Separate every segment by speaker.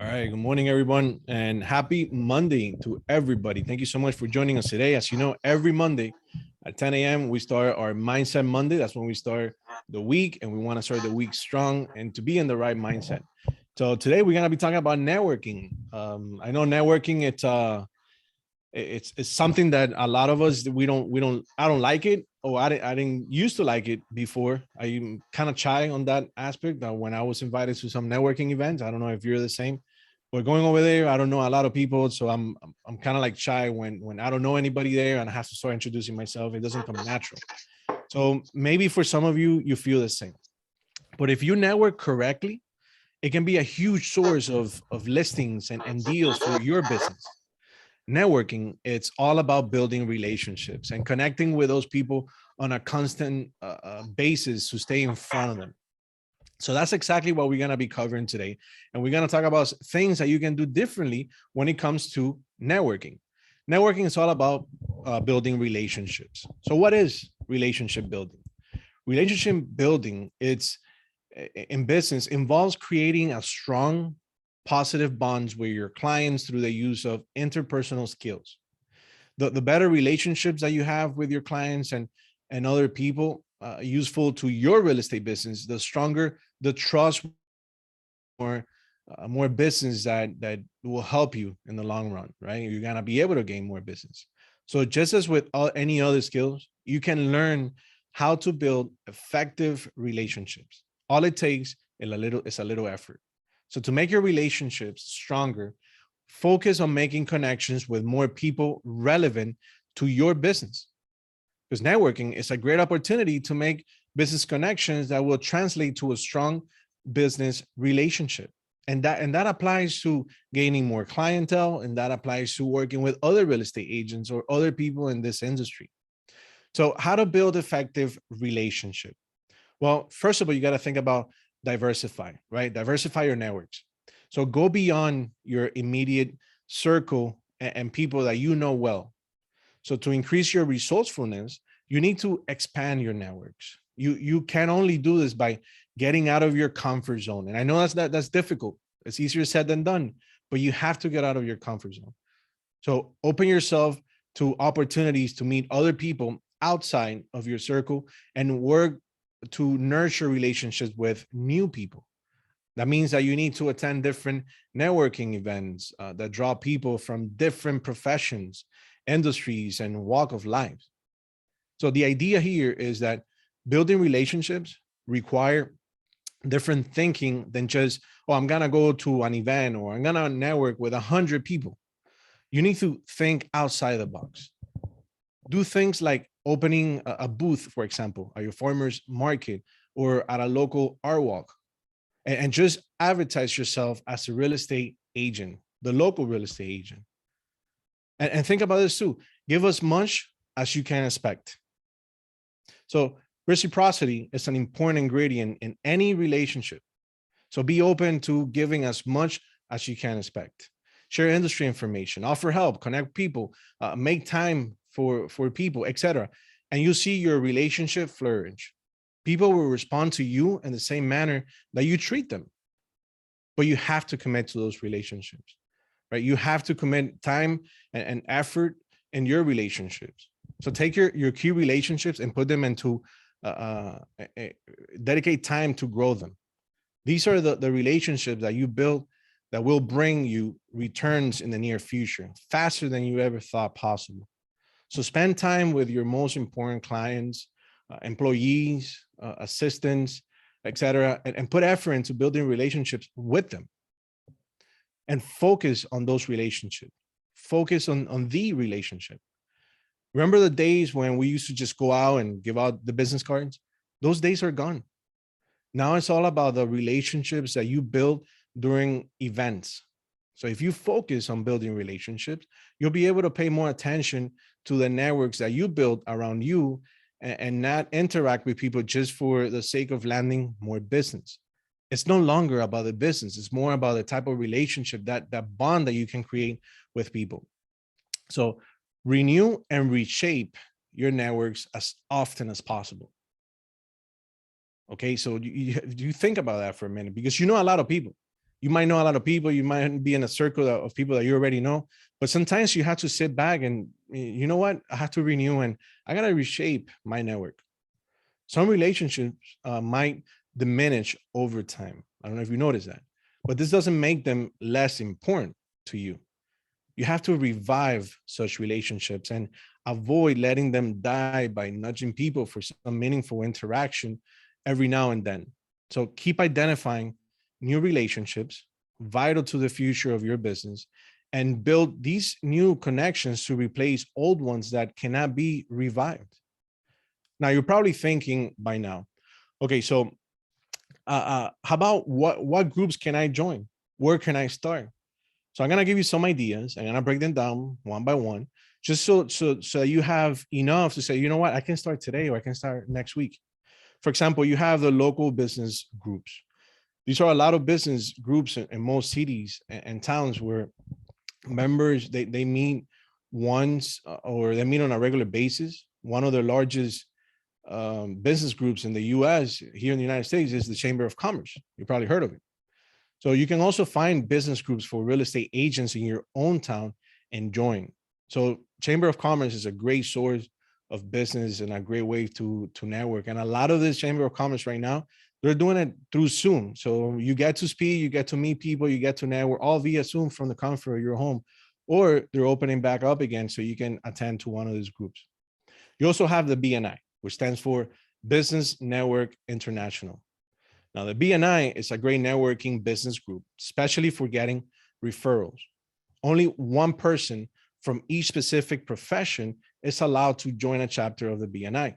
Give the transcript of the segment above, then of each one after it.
Speaker 1: All right. Good morning, everyone, and happy Monday to everybody. Thank you so much for joining us today. As you know, every Monday at 10 a.m., we start our Mindset Monday. That's when we start the week, and we want to start the week strong and to be in the right mindset. So today we're gonna be talking about networking. I know networking. It's something that a lot of us I don't like it, or I didn't used to like it before. I'm kind of shy on that aspect. When I was invited to some networking events, I don't know if you're the same, but going over there, I don't know a lot of people, so I'm kind of like shy when I don't know anybody there and I have to start introducing myself. It doesn't come natural. So maybe for some of you, you feel the same. But if you network correctly, it can be a huge source of listings and deals for your business. Networking, it's all about building relationships and connecting with those people on a constant basis to stay in front of them. So that's exactly what we're going to be covering today. And we're going to talk about things that you can do differently when it comes to networking. Networking is all about building relationships. So what is relationship building? Relationship building, it's in business, involves creating a strong positive bonds with your clients through the use of interpersonal skills. The better relationships that you have with your clients and other people useful to your real estate business, the stronger the trust, more business that will help you in the long run, right? You're gonna be able to gain more business. So just as with any other skills, you can learn how to build effective relationships. All it takes is a little effort. So to make your relationships stronger, focus on making connections with more people relevant to your business. Because networking is a great opportunity to make business connections that will translate to a strong business relationship. And that applies to gaining more clientele, and that applies to working with other real estate agents or other people in this industry. So how to build effective relationship? Well, first of all, you got to think about diversify, right? Diversify your networks. So go beyond your immediate circle and people that you know well. So to increase your resourcefulness, you need to expand your networks. You can only do this by getting out of your comfort zone. And I know that's difficult. It's easier said than done, but you have to get out of your comfort zone. So open yourself to opportunities to meet other people outside of your circle and work to nurture relationships with new people. That means that you need to attend different networking events that draw people from different professions, industries, and walk of life. So the idea here is that building relationships require different thinking than just, oh, I'm gonna go to an event or I'm gonna network with 100 people. You need to think outside the box. Do things like opening a booth, for example, at your farmer's market or at a local art walk, and just advertise yourself as a real estate agent, the local real estate agent. And think about this too. Give as much as you can expect. So reciprocity is an important ingredient in any relationship. So be open to giving as much as you can expect. Share industry information, offer help, connect people, make time for people, etc. And you see your relationship flourish. People will respond to you in the same manner that you treat them. But you have to commit to those relationships, right? You have to commit time and effort in your relationships. So take your key relationships and put them into dedicate time to grow them. These are the relationships that you build that will bring you returns in the near future, faster than you ever thought possible. So spend time with your most important clients, employees, assistants, etc., and put effort into building relationships with them. And focus on those relationships. Focus on the relationship. Remember the days when we used to just go out and give out the business cards? Those days are gone. Now it's all about the relationships that you build during events. So if you focus on building relationships, you'll be able to pay more attention to the networks that you build around you and not interact with people just for the sake of landing more business. It's no longer about the business. It's more about the type of relationship, that bond that you can create with people. So renew and reshape your networks as often as possible. Okay, so you think about that for a minute, because you know a lot of people. You might know a lot of people. You might be in a circle of people that you already know, but sometimes you have to sit back and, you know what? I have to renew and I got to reshape my network. Some relationships might diminish over time. I don't know if you notice that, but this doesn't make them less important to you. You have to revive such relationships and avoid letting them die by nudging people for some meaningful interaction every now and then. So keep identifying new relationships vital to the future of your business and build these new connections to replace old ones that cannot be revived. Now, you're probably thinking by now, okay, so how about what groups can I join? Where can I start? So I'm gonna give you some ideas. I'm gonna break them down one by one, just so you have enough to say, you know what, I can start today or I can start next week. For example, you have the local business groups. These are a lot of business groups in most cities and towns where members they meet once or they meet on a regular basis. One of the largest business groups in the U.S. here in the United States is the Chamber of Commerce. You probably heard of it. So you can also find business groups for real estate agents in your own town and join. So Chamber of Commerce is a great source of business and a great way to network. And a lot of this Chamber of Commerce right now, they're doing it through Zoom. So you get to speak, you get to meet people, you get to network all via Zoom from the comfort of your home, or they're opening back up again so you can attend to one of these groups. You also have the BNI, which stands for Business Network International. Now, the BNI is a great networking business group, especially for getting referrals. Only one person from each specific profession is allowed to join a chapter of the BNI.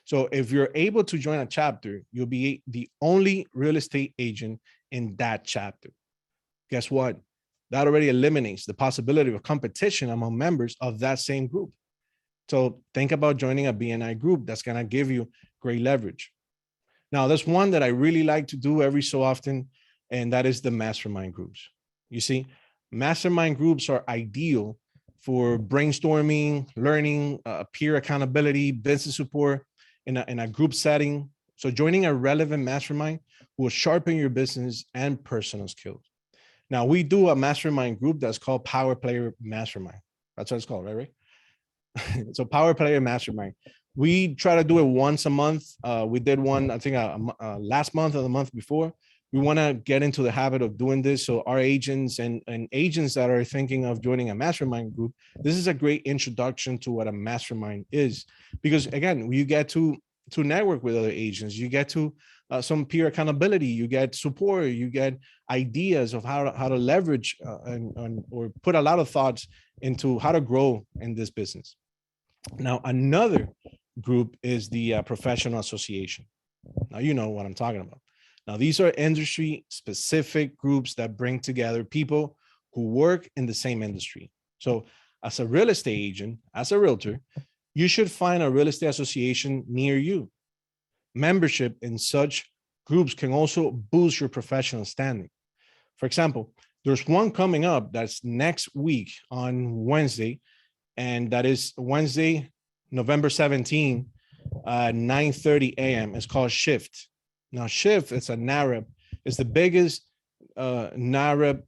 Speaker 1: So if you're able to join a chapter, you'll be the only real estate agent in that chapter. Guess what? That already eliminates the possibility of competition among members of that same group. So think about joining a BNI group that's going to give you great leverage. Now, there's one that I really like to do every so often, and that is the mastermind groups. You see, mastermind groups are ideal for brainstorming, learning, peer accountability, business support in a group setting. So joining a relevant mastermind will sharpen your business and personal skills. Now, we do a mastermind group that's called Power Player Mastermind. That's what it's called, right? So Power Player Mastermind. We try to do it once a month. We did one, I think, last month or the month before. We want to get into the habit of doing this. So our agents and agents that are thinking of joining a mastermind group, this is a great introduction to what a mastermind is. Because again, you get to network with other agents. You get to some peer accountability. You get support. You get ideas of how to leverage or put a lot of thoughts into how to grow in this business. Now, another group is the professional association. Now, you know what I'm talking about. Now, these are industry specific groups that bring together people who work in the same industry. So as a real estate agent, as a realtor, you should find a real estate association near you. Membership in such groups can also boost your professional standing. For example, there's one coming up that's next week on Wednesday, and that is Wednesday, November 17, 9:30 a.m. It's called Shift. Now, Shift, it's a NAREP. It's the biggest NAREP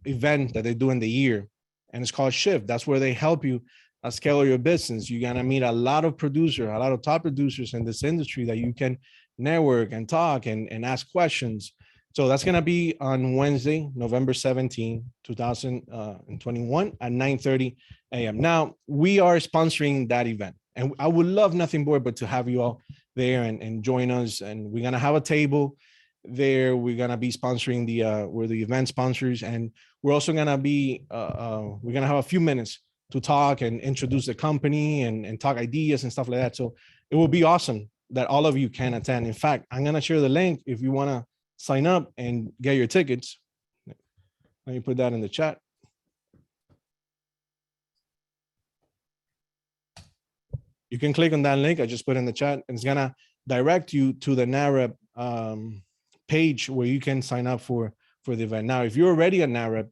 Speaker 1: event that they do in the year, and it's called Shift. That's where they help you scale your business. You're gonna meet a lot of producers, a lot of top producers in this industry that you can network and talk and ask questions. So that's gonna be on Wednesday, November 17, 2021 at 9:30 a.m. Now, we are sponsoring that event, and I would love nothing more but to have you all there and join us. And we're gonna have a table there. We're gonna be sponsoring we're the event sponsors, and we're also gonna be we're gonna have a few minutes to talk and introduce the company and talk ideas and stuff like that. So it will be awesome that all of you can attend. In fact, I'm gonna share the link if you wanna sign up and get your tickets. Let me put that in the chat. You can click on that link I just put in the chat, and it's gonna direct you to the NAREP page where you can sign up for the event. Now, if you're already a NAREP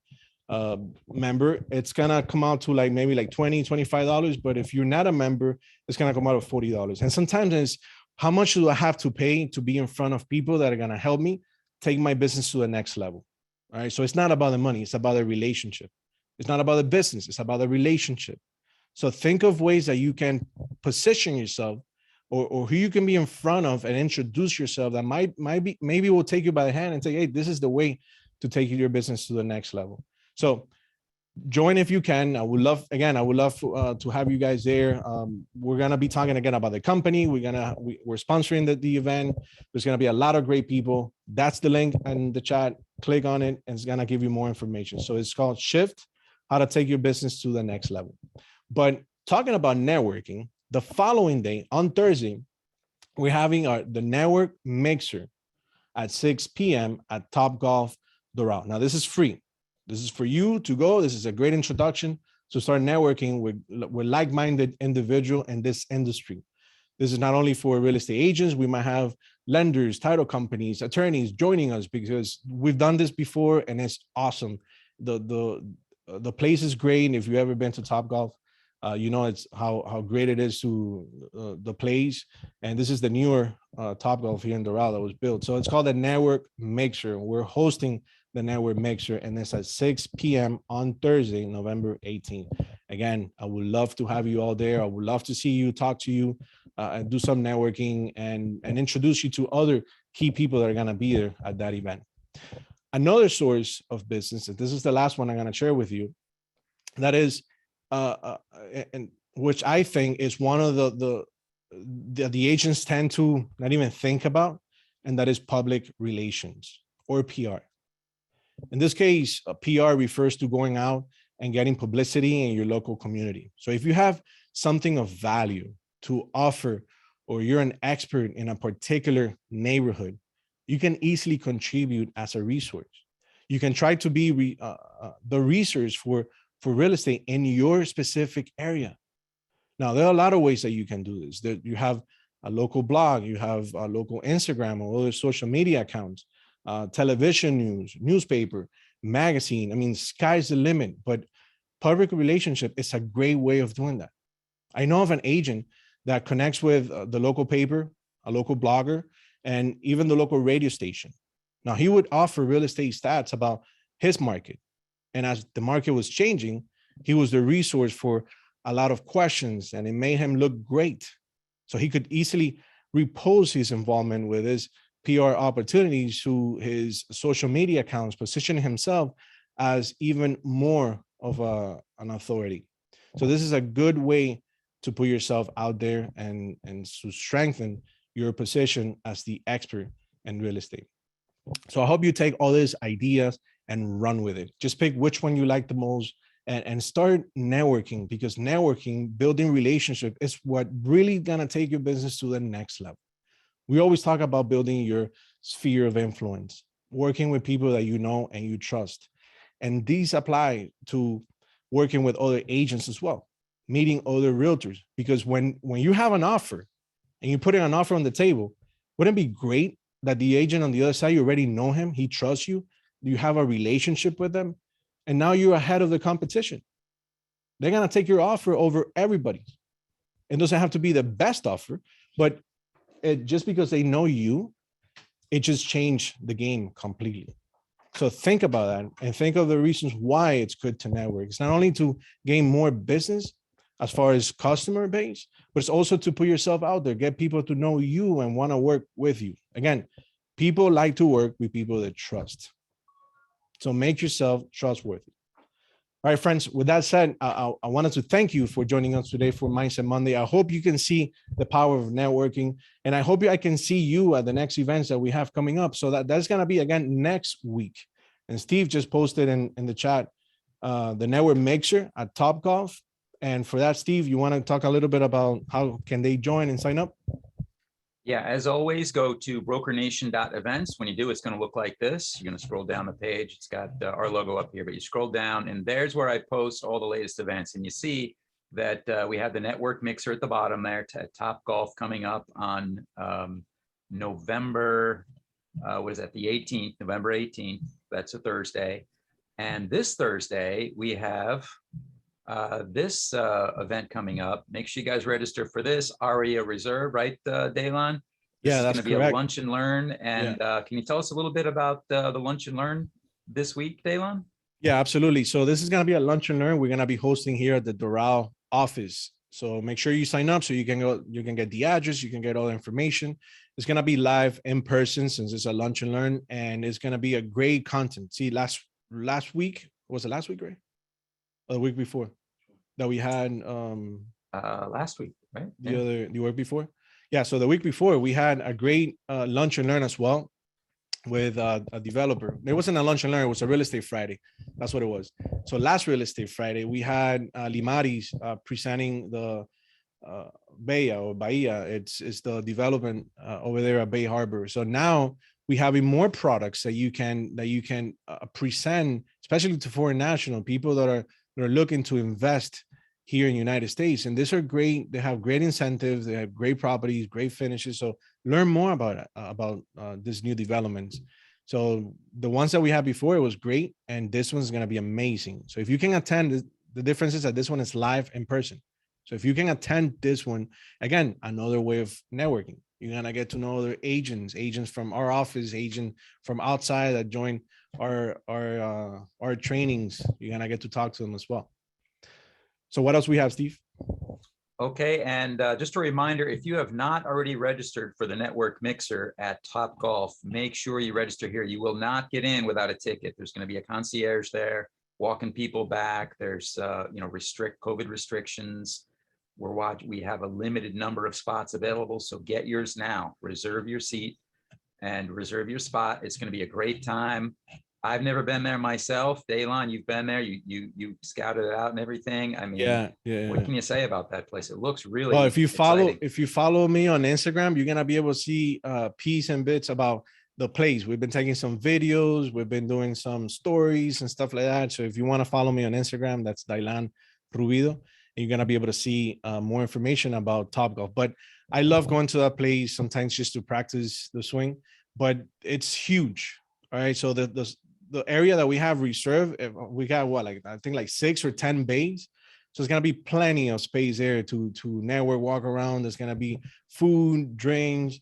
Speaker 1: member, it's gonna come out to maybe $20, $25. But if you're not a member, it's gonna come out of $40. And sometimes it's, how much do I have to pay to be in front of people that are gonna help me? take my business to the next level. All right. So it's not about the money, it's about the relationship. It's not about the business, it's about the relationship. So think of ways that you can position yourself, or who you can be in front of and introduce yourself that might be, maybe will take you by the hand and say, hey, this is the way to take your business to the next level. So join if you can. I would love to have you guys there. We're gonna be talking again about the company. We're sponsoring the event. There's gonna be a lot of great people. That's the link in the chat. Click on it and it's gonna give you more information. So it's called Shift: How to Take Your Business to the Next Level. But talking about networking, the following day on Thursday, we're having the network mixer at 6 p.m. at Top Golf Doral. Now this is free. This is for you to go. This is a great introduction to start networking with like-minded individuals in this industry. This is not only for real estate agents. We might have lenders, title companies, attorneys joining us because we've done this before and it's awesome. The place is great. And if you've ever been to Top Golf, you know it's how great it is to the place. And this is the newer Top Golf here in Doral that was built. So it's called the Network Mixer. We're hosting the Network Mixer, and it's at 6 p.m. on Thursday, November 18th. Again, I would love to have you all there. I would love to see you, talk to you, and do some networking and introduce you to other key people that are going to be there at that event. Another source of business, and this is the last one I'm going to share with you, that is, and which I think is one of the agents tend to not even think about, and that is public relations, or PR. In this case, PR refers to going out and getting publicity in your local community. So if you have something of value to offer, or you're an expert in a particular neighborhood, you can easily contribute as a resource. You can try to be the resource for real estate in your specific area. Now, there are a lot of ways that you can do this. You have a local blog, you have a local Instagram or other social media accounts, television news, newspaper, magazine. I mean, sky's the limit, but public relationship is a great way of doing that. I know of an agent that connects with the local paper, a local blogger, and even the local radio station. Now, he would offer real estate stats about his market. And as the market was changing, he was the resource for a lot of questions, and it made him look great. So he could easily repose his involvement with his PR opportunities to his social media accounts, positioning himself as even more of an authority. So this is a good way to put yourself out there and to strengthen your position as the expert in real estate. So I hope you take all these ideas and run with it. Just pick which one you like the most and start networking, because networking, building relationship, is what really gonna take your business to the next level. We always talk about building your sphere of influence, working with people that you know and you trust. And these apply to working with other agents as well, meeting other realtors, because when you have an offer and you put an offer on the table, wouldn't it be great that the agent on the other side, you already know him, he trusts you, you have a relationship with them, and now you're ahead of the competition. They're gonna take your offer over everybody. It doesn't have to be the best offer, but just because they know you, it just changed the game completely. So think about that and think of the reasons why it's good to network. It's not only to gain more business as far as customer base, but it's also to put yourself out there, get people to know you and want to work with you. Again, people like to work with people that trust. So make yourself trustworthy. All right, friends, with that said, I wanted to thank you for joining us today for Mindset Monday. I hope you can see the power of networking, and I hope I can see you at the next events that we have coming up. So that's going to be, again, next week. And Steve just posted in the chat the network mixer at Top Golf. And for that, Steve, you want to talk a little bit about how can they join and sign up?
Speaker 2: Yeah, as always, go to brokernation.events. When you do, it's going to look like this. You're going to scroll down the page. It's got our logo up here, but you scroll down and there's where I post all the latest events. And you see that we have the network mixer at the bottom there, Top Golf, coming up on November, what is that, the 18th, November 18th. That's a Thursday. And this Thursday, we have this event coming up. Make sure you guys register for this. ARIA Reserve, right, Daylon? This
Speaker 1: Yeah,
Speaker 2: is going
Speaker 1: that's
Speaker 2: to be a
Speaker 1: correct.
Speaker 2: lunch and learn.
Speaker 1: Yeah.
Speaker 2: And can you tell us a little bit about the lunch and learn this week, Daylon?
Speaker 1: Yeah, absolutely. So this is going to be a lunch and learn. We're going to be hosting here at the Doral office. So make sure you sign up so you can go, you can get the address, you can get all the information. It's going to be live in person since it's a lunch and learn, and it's going to be a great content. See, last week, was it last week, right? Or the week before that we had
Speaker 2: Last week, right?
Speaker 1: the week before. Yeah, so the week before we had a great lunch and learn as well with a developer. It wasn't a lunch and learn, it was a real estate Friday. That's what it was. So last real estate Friday, we had Limaris presenting the Bahia. It's the development over there at Bay Harbor. So now we having more products that you can present, especially to foreign national people that are looking to invest here in the United States. And these are great. They have great incentives. They have great properties, great finishes. So learn more about this new developments. So the ones that we had before, it was great, and this one's going to be amazing. So if you can attend, the difference is that this one is live in person. So if you can attend this one, again, another way of networking. You're gonna get to know other agents from our office, agent from outside that join our trainings. You're gonna get to talk to them as well. So what else we have, Steve?
Speaker 2: Okay, and just a reminder, if you have not already registered for the network mixer at Top Golf, make sure you register here. You will not get in without a ticket. There's going to be a concierge there, walking people back. There's COVID restrictions. We have a limited number of spots available, so get yours now. Reserve your seat and reserve your spot. It's going to be a great time. I've never been there myself. Daylon, you've been there. You scouted it out and everything. I mean,
Speaker 1: Yeah.
Speaker 2: what can you say about that place? It looks really
Speaker 1: Well, if you
Speaker 2: exciting.
Speaker 1: follow me on Instagram, you're gonna be able to see piece and bits about the place. We've been taking some videos, we've been doing some stories and stuff like that. So if you want to follow me on Instagram, that's Dailan Rubido, and you're gonna be able to see more information about Topgolf. But I love going to that place sometimes just to practice the swing, but it's huge. All right, so the area that we have reserved, we got what, like I think like 6 or 10 bays. So it's gonna be plenty of space there to network, walk around. There's gonna be food, drinks,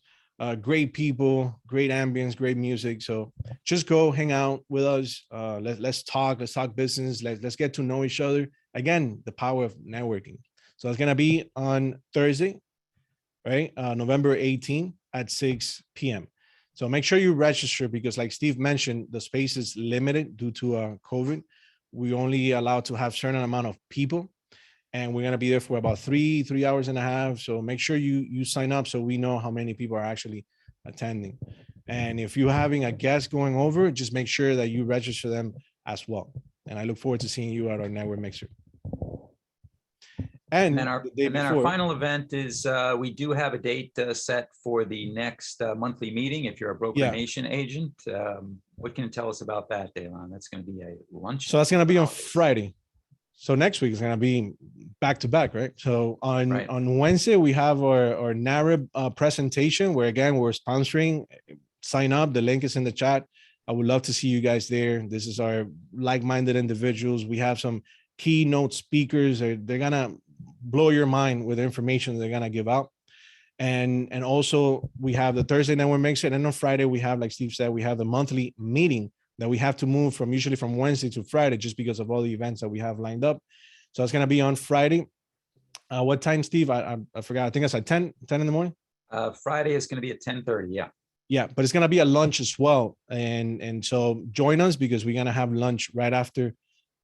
Speaker 1: great people, great ambience, great music. So just go hang out with us. Let's talk business. Let's get to know each other. Again, the power of networking. So it's gonna be on Thursday, right? November 18th at 6 p.m. So make sure you register because, like Steve mentioned, the space is limited due to COVID. We only allowed to have certain amount of people, and we're gonna be there for about 3 hours and a half. So make sure you sign up so we know how many people are actually attending. And if you're having a guest going over, just make sure that you register them as well. And I look forward to seeing you at our network mixer. And
Speaker 2: then our final event is we do have a date set for the next monthly meeting. If you're a Broker Nation agent, what can you tell us about that, Daylon? That's going to be a lunch.
Speaker 1: So that's going to be on Friday. So next week is going to be back to back, right? So on Wednesday we have our narrative presentation where again we're sponsoring. Sign up. The link is in the chat. I would love to see you guys there. This is our like-minded individuals. We have some keynote speakers. They're gonna blow your mind with the information they're gonna give out. And also we have the Thursday network mixer, and then on Friday we have, like Steve said, we have the monthly meeting that we have to move from usually from Wednesday to Friday just because of all the events that we have lined up. So it's gonna be on Friday. What time, Steve? I forgot. I think it's at 10 in the morning.
Speaker 2: Friday is gonna be at 10:30. Yeah.
Speaker 1: Yeah, but it's gonna be a lunch as well, and so join us because we're gonna have lunch right after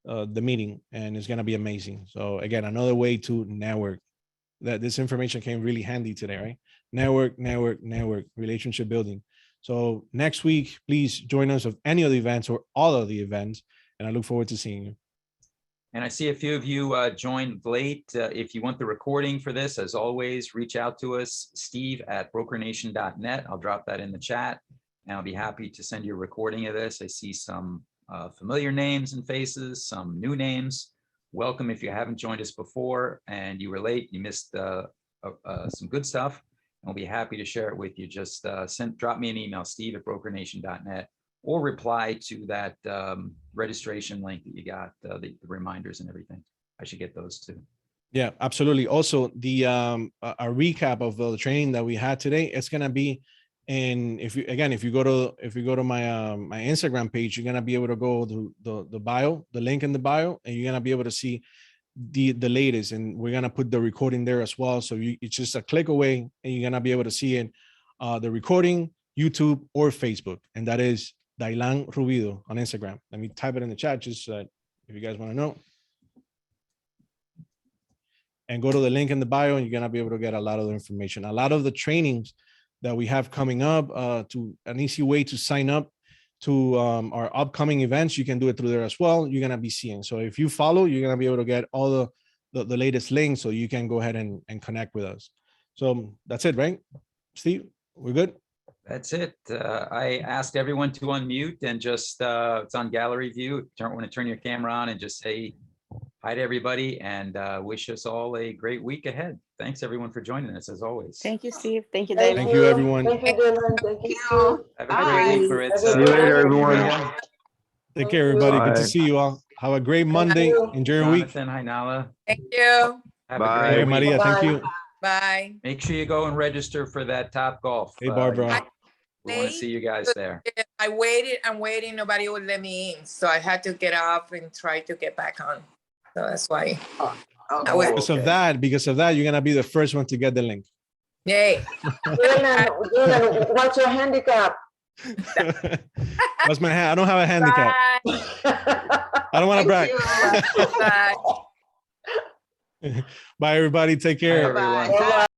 Speaker 1: the meeting, and it's gonna be amazing. So again, another way to network. That this information came really handy today, right? Network, relationship building. So next week, please join us of any of the events or all of the events, and I look forward to seeing you.
Speaker 2: And I see a few of you joined late. If you want the recording for this, as always, reach out to us, steve@brokernation.net. I'll drop that in the chat, and I'll be happy to send you a recording of this. I see some familiar names and faces, some new names. Welcome if you haven't joined us before and you were late, you missed some good stuff. I'll be happy to share it with you. Just drop me an email, steve@brokernation.net, or reply to that registration link that you got, the reminders and everything. I should get those too.
Speaker 1: Yeah, absolutely. Also, the a recap of the training that we had today, it's gonna be, and if you go to my Instagram page, you're gonna be able to go to the bio, the link in the bio, and you're gonna be able to see the latest, and we're gonna put the recording there as well. So it's just a click away, and you're gonna be able to see it, the recording, YouTube or Facebook, and that is Dailan Rubido on Instagram. Let me type it in the chat just if you guys want to know. And go to the link in the bio, and you're gonna be able to get a lot of the information, a lot of the trainings that we have coming up. To an easy way to sign up to our upcoming events, you can do it through there as well. You're gonna be seeing. So if you follow, you're gonna be able to get all the latest links, so you can go ahead and connect with us. So that's it, right, Steve? We're good.
Speaker 2: That's it. I asked everyone to unmute and just it's on gallery view. Want to turn your camera on and just say hi to everybody, and wish us all a great week ahead. Thanks everyone for joining us as always.
Speaker 3: Thank you, Steve. Thank you,
Speaker 1: Thank
Speaker 3: David.
Speaker 1: you, everyone.
Speaker 4: Thank you, Dylan. Thank you, Steve.
Speaker 2: Have a great week, Maritza.
Speaker 4: See you later,
Speaker 5: everyone.
Speaker 2: Maria,
Speaker 1: Take care, everybody. Good to
Speaker 5: Bye.
Speaker 1: see you all. Have a great Monday.
Speaker 4: you.
Speaker 1: Enjoy your week.
Speaker 2: Jonathan, hi Nala.
Speaker 6: Thank you.
Speaker 2: Have
Speaker 5: Bye.
Speaker 2: a
Speaker 1: Hey,
Speaker 2: great week.
Speaker 1: Maria. Thank
Speaker 4: Bye.
Speaker 1: you.
Speaker 6: Bye.
Speaker 2: Make sure you go and register for that Top Golf.
Speaker 1: Hey, Barbara.
Speaker 2: We want to see you guys there.
Speaker 6: I waited and waiting. Nobody would let me in. So I had to get off and try to get back on. So that's why. I was,
Speaker 1: Because of that, you're gonna be the first one to get the link.
Speaker 6: yay.
Speaker 4: Dylan, what's your handicap?
Speaker 1: That's my hand. I don't have a handicap.
Speaker 6: Bye.
Speaker 1: I don't want to brag.
Speaker 6: Bye.
Speaker 1: Bye, everybody. Take care.
Speaker 2: Bye, everyone.
Speaker 4: Bye.